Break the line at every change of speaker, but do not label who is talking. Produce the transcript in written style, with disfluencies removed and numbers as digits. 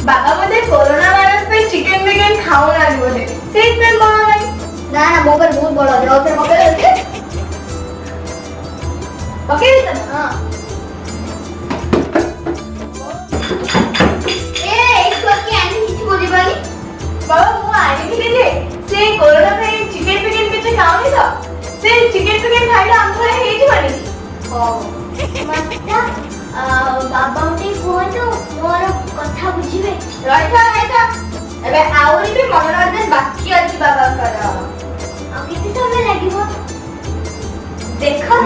बाबा बोधे corona virus पे chicken विकेन खाऊ ना बोधे सेट में बड़ा नहीं ना ना मोबाइल बहुत बड़ा है और फिर मोबाइल है ओके हां ए एक तो की आनी किसी बोली बानी बाबा वो आनी थी ले से कोरोना पे चिकन विकेन पे खाऊ नहीं था से चिकन विकेन खाइला हमको है ही बनी ओ मत्ता बाबा उठी कोहतो मोर कथा बुझिबे रहिथा रहिथा एबे आउरी भी मनोरंजन बाकी अछि बाबा कर आ किति समय लागिबो देखो